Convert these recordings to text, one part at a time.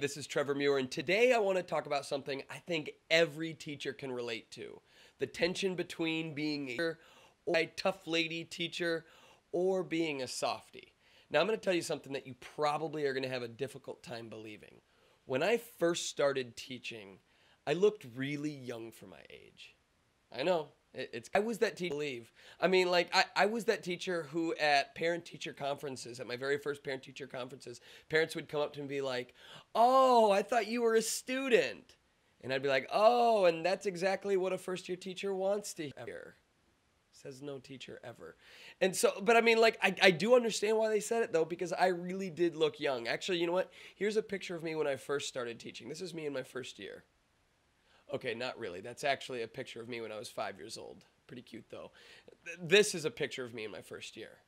this is Trevor Muir, and today I want to talk about something I think every teacher can relate to. The tension between being a tough lady teacher or being a softie. Now I'm going to tell you something that you probably are going to have a difficult time believing. When I first started teaching, I looked really young for my age. I know. I was that teacher, I was that teacher who at parent-teacher conferences, at my very first parent-teacher conferences, parents would come up to me and be like, "Oh, I thought you were a student." And I'd be like, "Oh, and that's exactly what a first-year teacher wants to hear." Says no teacher ever. And so, but I do understand why they said it though, because I really did look young. Actually, you know what? Here's a picture of me when I first started teaching. This is me in my first year. Okay, not really. That's actually a picture of me when I was 5 years old. Pretty cute, though. This is a picture of me in my first year.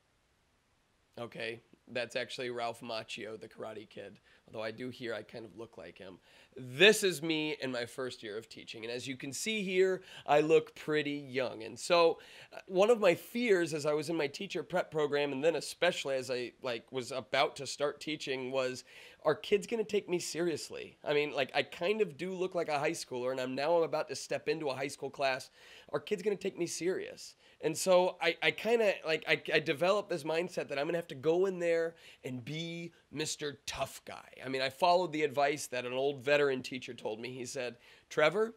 Okay, that's actually Ralph Macchio, the Karate Kid. Although I do hear I kind of look like him. This is me in my first year of teaching. And as you can see here, I look pretty young. And so one of my fears as I was in my teacher prep program, and then especially as I was about to start teaching, was, are kids going to take me seriously? I kind of do look like a high schooler, and I'm about to step into a high school class. Are kids going to take me serious? And so I developed this mindset that I'm going to have to go in there and be Mr. Tough Guy. I followed the advice that an old veteran teacher told me. He said, "Trevor,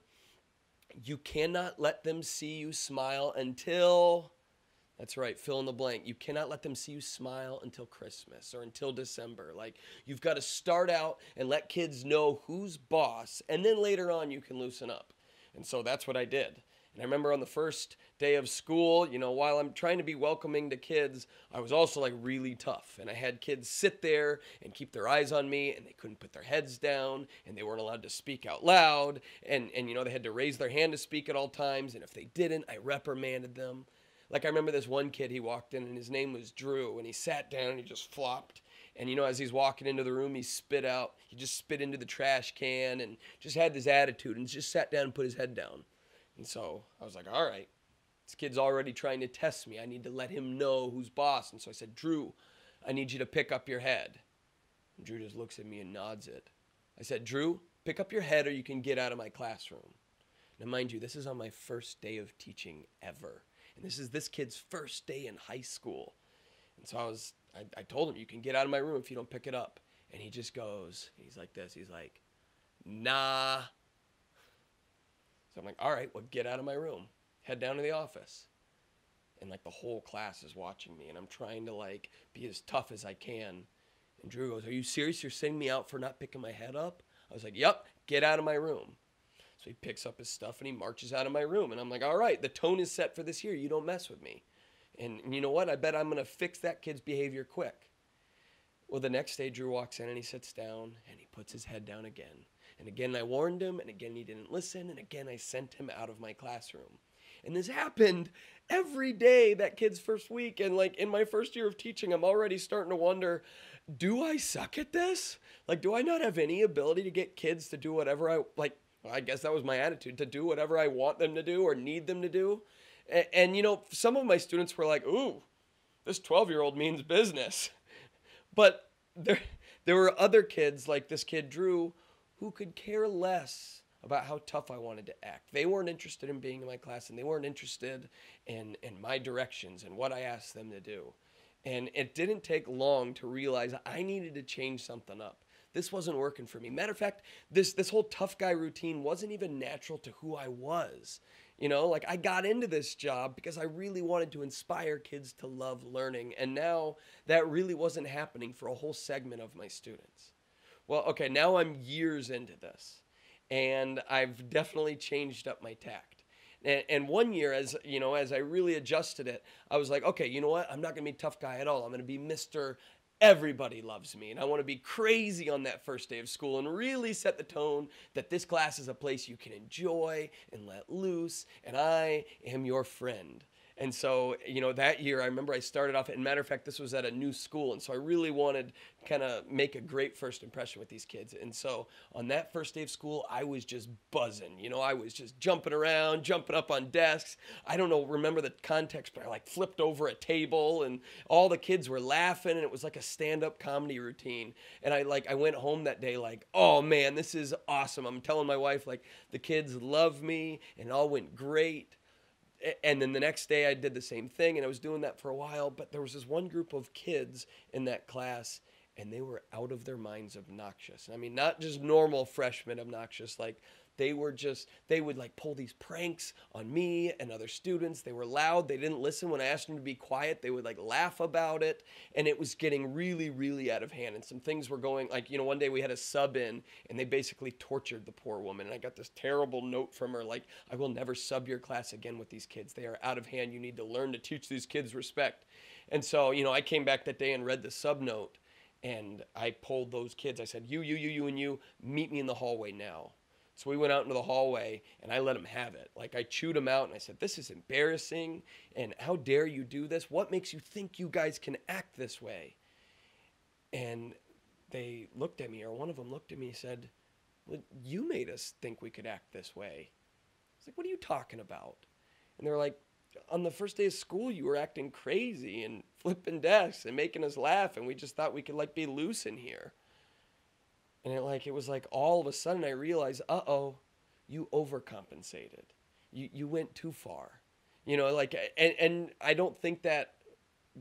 you cannot let them see you smile until..." That's right, fill in the blank. You cannot let them see you smile until Christmas or until December. You've got to start out and let kids know who's boss, and then later on you can loosen up. And so that's what I did. And I remember on the first day of school, while I'm trying to be welcoming to kids, I was also really tough. And I had kids sit there and keep their eyes on me, and they couldn't put their heads down, and they weren't allowed to speak out loud. And they had to raise their hand to speak at all times. And if they didn't, I reprimanded them. I remember this one kid, he walked in, and his name was Drew, and he sat down and he just flopped. And as he's walking into the room, he just spit into the trash can and just had this attitude and just sat down and put his head down. And so I was like, all right, this kid's already trying to test me. I need to let him know who's boss. And so I said, "Drew, I need you to pick up your head." And Drew just looks at me and nods it. I said, "Drew, pick up your head or you can get out of my classroom." Now, mind you, this is on my first day of teaching ever. And this is this kid's first day in high school. And so I told him, "You can get out of my room if you don't pick it up." And he just goes, he's like this. He's like, "Nah." So I'm like, "All right, well, get out of my room. Head down to the office." And the whole class is watching me, and I'm trying to be as tough as I can. And Drew goes, "Are you serious? You're sending me out for not picking my head up?" I was like, "Yep, get out of my room." So he picks up his stuff and he marches out of my room. And I'm like, "All right, the tone is set for this year. You don't mess with me." And you know what? I bet I'm going to fix that kid's behavior quick. Well, the next day, Drew walks in and he sits down and he puts his head down again. And again, I warned him, and again, he didn't listen, and again, I sent him out of my classroom. And this happened every day that kid's first week. And in my first year of teaching, I'm already starting to wonder, do I suck at this? Do I not have any ability to get kids to do whatever I guess that was my attitude, to do whatever I want them to do or need them to do. And some of my students were like, "Ooh, this 12-year-old means business." But there were other kids like this kid, Drew, who could care less about how tough I wanted to act. They weren't interested in being in my class, and they weren't interested in my directions and what I asked them to do. And it didn't take long to realize I needed to change something up. This wasn't working for me. Matter of fact, this whole tough guy routine wasn't even natural to who I was. I got into this job because I really wanted to inspire kids to love learning. And now that really wasn't happening for a whole segment of my students. Well, okay, now I'm years into this, and I've definitely changed up my tact. And one year, as I really adjusted it, I was like, okay, you know what? I'm not going to be a tough guy at all. I'm going to be Mr. Everybody loves me. And I want to be crazy on that first day of school and really set the tone that this class is a place you can enjoy and let loose, and I am your friend. And so, that year, I remember I started off, and matter of fact, this was at a new school. And so I really wanted to kind of make a great first impression with these kids. And so on that first day of school, I was just buzzing. I was just jumping around, jumping up on desks. I don't know, remember the context, but I like flipped over a table and all the kids were laughing, and it was like a stand-up comedy routine. And I went home that day like, oh man, this is awesome. I'm telling my wife, like, the kids love me and it all went great. And then the next day I did the same thing, and I was doing that for a while, but there was this one group of kids in that class, and they were out of their minds obnoxious. I mean, not just normal freshmen obnoxious, like they would like pull these pranks on me and other students. They were loud. They didn't listen when I asked them to be quiet. They would like laugh about it, and it was getting really, really out of hand. And some things were going, like, one day we had a sub in, and they basically tortured the poor woman. And I got this terrible note from her, like, I will never sub your class again with these kids. They are out of hand. You need to learn to teach these kids respect. And so, I came back that day and read the sub note, and I pulled those kids. I said, you, and you, meet me in the hallway now. So we went out into the hallway, and I let them have it. Like, I chewed them out, and I said, this is embarrassing, and how dare you do this? What makes you think you guys can act this way? And they looked at me, or one of them looked at me and said, well, you made us think we could act this way. I was like, what are you talking about? And they're like, on the first day of school, you were acting crazy and flipping desks and making us laugh, and we just thought we could, like, be loose in here. And it was like all of a sudden I realized, you overcompensated. You went too far. And I don't think that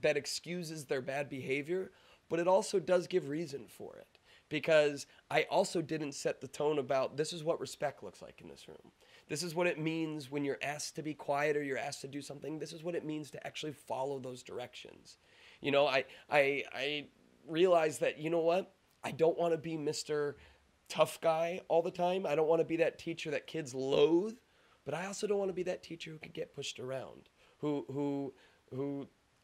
excuses their bad behavior, but it also does give reason for it. Because I also didn't set the tone about, this is what respect looks like in this room. This is what it means when you're asked to be quiet or you're asked to do something. This is what it means to actually follow those directions. I realized that, what? I don't want to be Mr. Tough Guy all the time. I don't want to be that teacher that kids loathe, but I also don't want to be that teacher who could get pushed around, who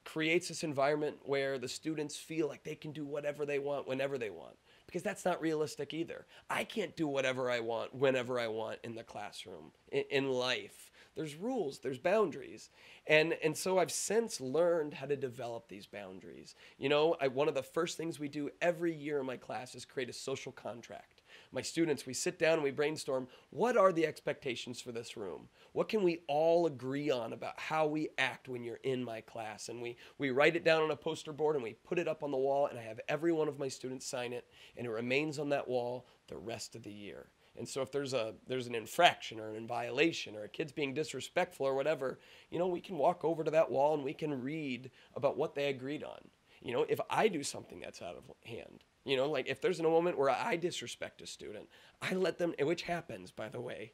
creates this environment where the students feel like they can do whatever they want whenever they want, because that's not realistic either. I can't do whatever I want whenever I want in the classroom, in life. There's rules, there's boundaries. And so I've since learned how to develop these boundaries. One of the first things we do every year in my class is create a social contract. My students, we sit down and we brainstorm, what are the expectations for this room? What can we all agree on about how we act when you're in my class? And we write it down on a poster board and we put it up on the wall, and I have every one of my students sign it, and it remains on that wall the rest of the year. And so if there's an infraction or an violation or a kid's being disrespectful or whatever, we can walk over to that wall and we can read about what they agreed on. If I do something that's out of hand, like if there's a moment where I disrespect a student, I let them, which happens, by the way,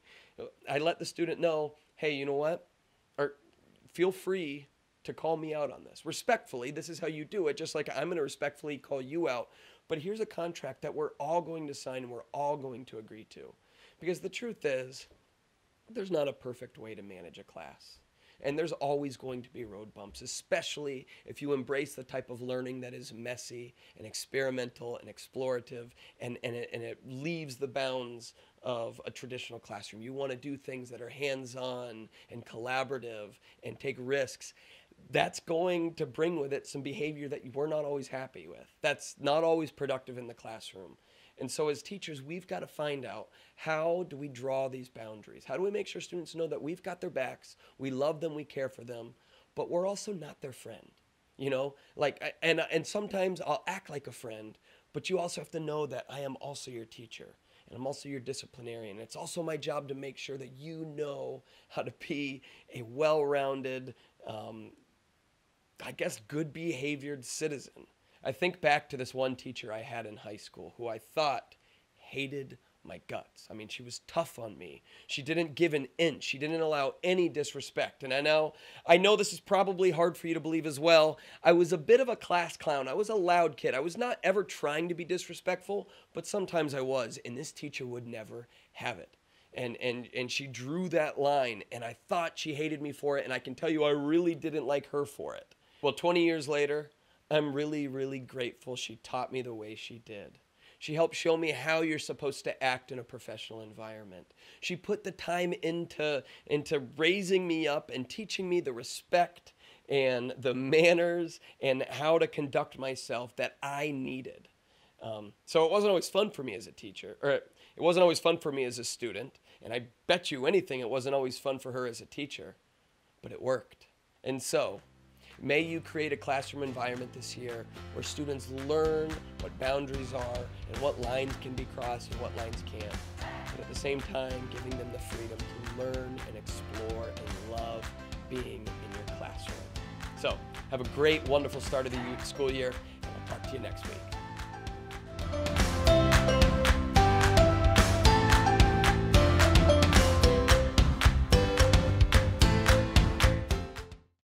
I let the student know, hey, you know what? Or feel free to call me out on this. Respectfully, this is how you do it, just like I'm going to respectfully call you out. But here's a contract that we're all going to sign and we're all going to agree to. Because the truth is, there's not a perfect way to manage a class. And there's always going to be road bumps, especially if you embrace the type of learning that is messy and experimental and explorative, and it leaves the bounds of a traditional classroom. You want to do things that are hands-on and collaborative and take risks. That's going to bring with it some behavior that we're not always happy with. That's not always productive in the classroom. And so as teachers, we've got to find out, how do we draw these boundaries? How do we make sure students know that we've got their backs, we love them, we care for them, but we're also not their friend? And sometimes I'll act like a friend, but you also have to know that I am also your teacher. And I'm also your disciplinarian. It's also my job to make sure that you know how to be a well-rounded, good behaviored citizen. I think back to this one teacher I had in high school who I thought hated my guts. I mean, she was tough on me. She didn't give an inch. She didn't allow any disrespect. And I know this is probably hard for you to believe as well. I was a bit of a class clown. I was a loud kid. I was not ever trying to be disrespectful, but sometimes I was. And this teacher would never have it. And she drew that line, and I thought she hated me for it. And I can tell you, I really didn't like her for it. Well, 20 years later, I'm really, really grateful she taught me the way she did. She helped show me how you're supposed to act in a professional environment. She put the time into raising me up and teaching me the respect and the manners and how to conduct myself that I needed. So it wasn't always fun for me as a teacher, or it wasn't always fun for me as a student, and I bet you anything it wasn't always fun for her as a teacher, but it worked. And so, may you create a classroom environment this year where students learn what boundaries are and what lines can be crossed and what lines can't, but at the same time giving them the freedom to learn and explore and love being in your classroom. So, have a great, wonderful start of the school year, and I'll talk to you next week.